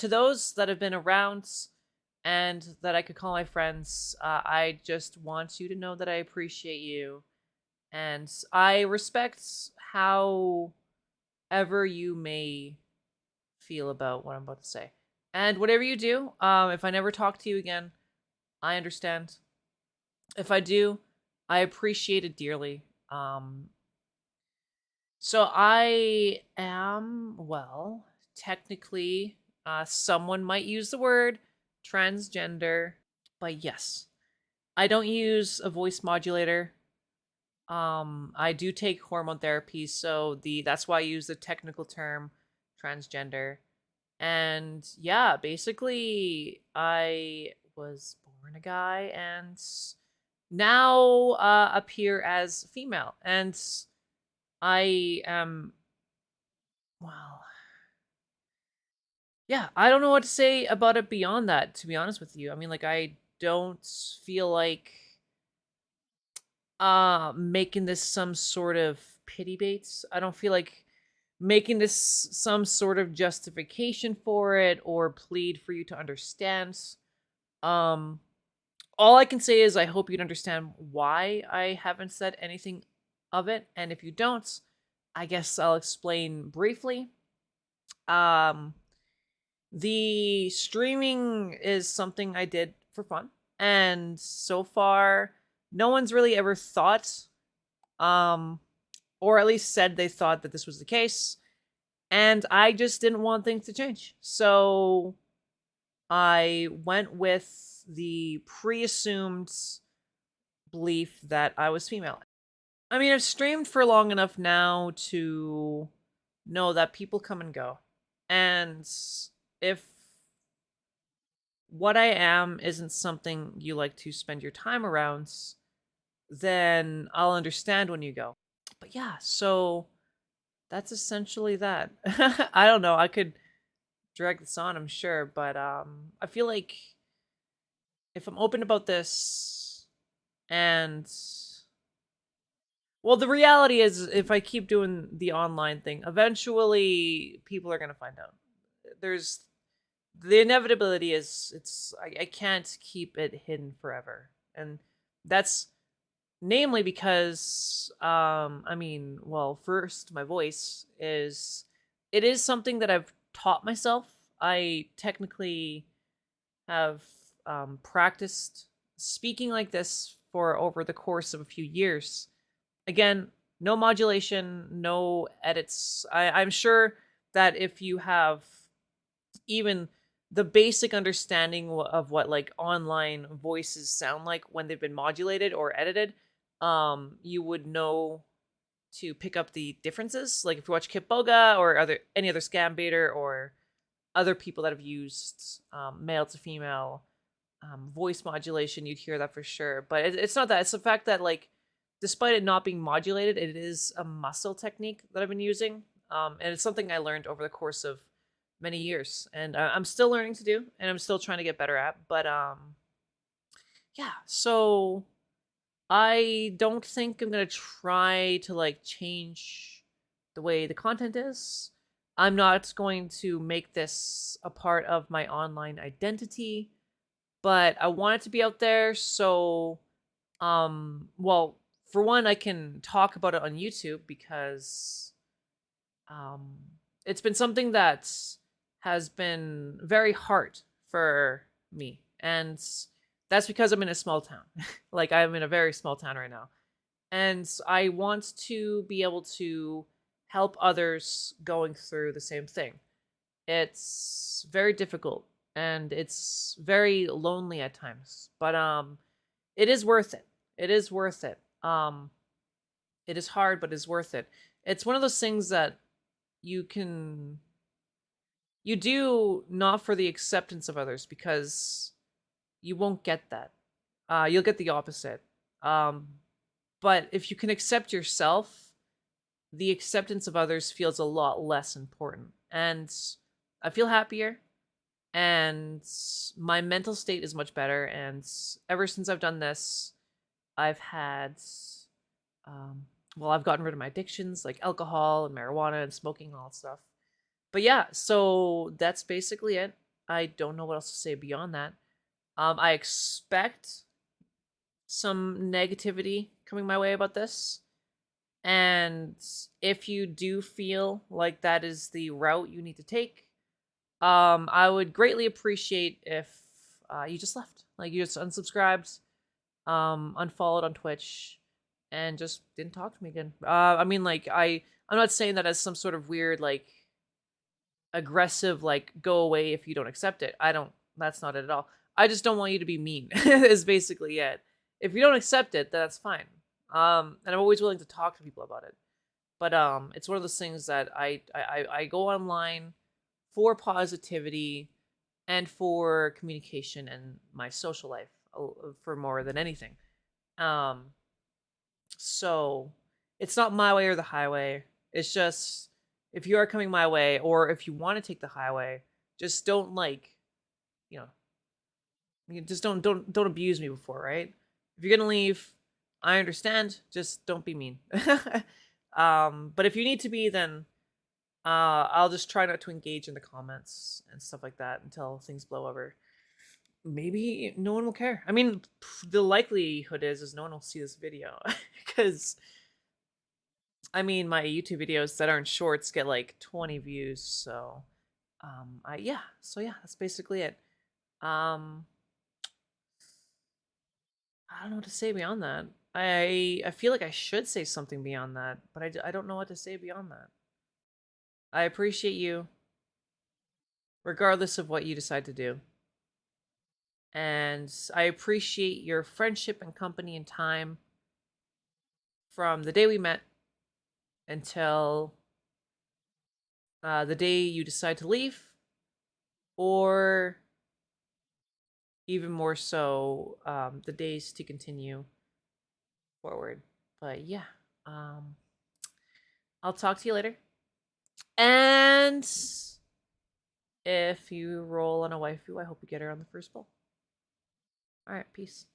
to those that have been around and that I could call my friends, I just want you to know that I appreciate you and I respect however you may feel about what I'm about to say. And whatever you do, if I never talk to you again, I understand. If I do, I appreciate it dearly. So I am, well, technically, someone might use the word transgender, but yes, I don't use a voice modulator. I do take hormone therapy, so that's why I use the technical term transgender. And yeah, basically, I was born a guy and now appear as female. And I am, well, yeah, I don't know what to say about it beyond that, to be honest with you. I mean, like, I don't feel like making this some sort of pity baits. I don't feel like making this some sort of justification for it or plead for you to understand. Um all I can say is I hope you'd understand why I haven't said anything of it, and if you don't, I guess I'll explain briefly. Um the streaming is something I did for fun, and so far no one's really ever thought um or at least said they thought that this was the case, and I just didn't want things to change. So I went with the pre-assumed belief that I was female. I mean, I've streamed for long enough now to know that people come and go. And if what I am isn't something you like to spend your time around, then I'll understand when you go. But yeah, so that's essentially that. I don't know. I could drag this on, I'm sure, but I feel like if I'm open about this and well, the reality is if I keep doing the online thing, eventually people are going to find out. There's the inevitability is I can't keep it hidden forever. And that's namely because I mean, well, first my voice is it is something that I've taught myself. I technically have practiced speaking like this for over the course of a few years. Again, no modulation, no edits. I'm sure that if you have even the basic understanding of what like online voices sound like when they've been modulated or edited, you would know to pick up the differences. Like if you watch Kip Boga or any other scam baiter or other people that have used male to female voice modulation, you'd hear that for sure. But it's not that. It's the fact that like, despite it not being modulated, it is a muscle technique that I've been using, and it's something I learned over the course of many years, and I'm still learning to do, and I'm still trying to get better at. But yeah. So I don't think I'm gonna try to like change the way the content is. I'm not going to make this a part of my online identity, but I want it to be out there so well, for one I can talk about it on YouTube because um it's been something that has been very hard for me, and that's because I'm in a small town. Like I'm in a very small town right now, and I want to be able to help others going through the same thing. It's very difficult and it's very lonely at times, but it is worth it. It is worth it. It is hard, but it's worth it. It's one of those things that you can you do not for the acceptance of others, because you won't get that. You'll get the opposite. Um, but if you can accept yourself, the acceptance of others feels a lot less important. And I feel happier, and my mental state is much better. And ever since I've done this, I've had, well, I've gotten rid of my addictions like alcohol and marijuana and smoking and all that stuff. But yeah, so that's basically it. I don't know what else to say beyond that. I expect some negativity coming my way about this. And if you do feel like that is the route you need to take, I would greatly appreciate if you just left. Like you just unsubscribed, unfollowed on Twitch, and just didn't talk to me again. I mean, like I'm not saying that as some sort of weird like aggressive like go away if you don't accept it. I don't. That's not it at all. I just don't want you to be mean. Is basically it. If you don't accept it, then that's fine. And I'm always willing to talk to people about it. But it's one of those things that I go online for positivity and for communication and my social life for more than anything. Um, so it's not my way or the highway. It's just if you are coming my way or if you want to take the highway, just don't like, you know, just don't abuse me before, right? If you're gonna leave, I understand. Just don't be mean. But if you need to be, then I'll just try not to engage in the comments and stuff like that until things blow over. Maybe no one will care. I mean, the likelihood is no one will see this video because I mean my YouTube videos that aren't shorts get like 20 views. So, yeah, that's basically it. I don't know what to say beyond that. I feel like I should say something beyond that, but I don't know what to say beyond that. I appreciate you, regardless of what you decide to do. And I appreciate your friendship and company and time from the day we met until the day you decide to leave, or even more so, the days to continue forward. But yeah, um, I'll talk to you later. And if you roll on a waifu, I hope you get her on the first pull. All right, peace.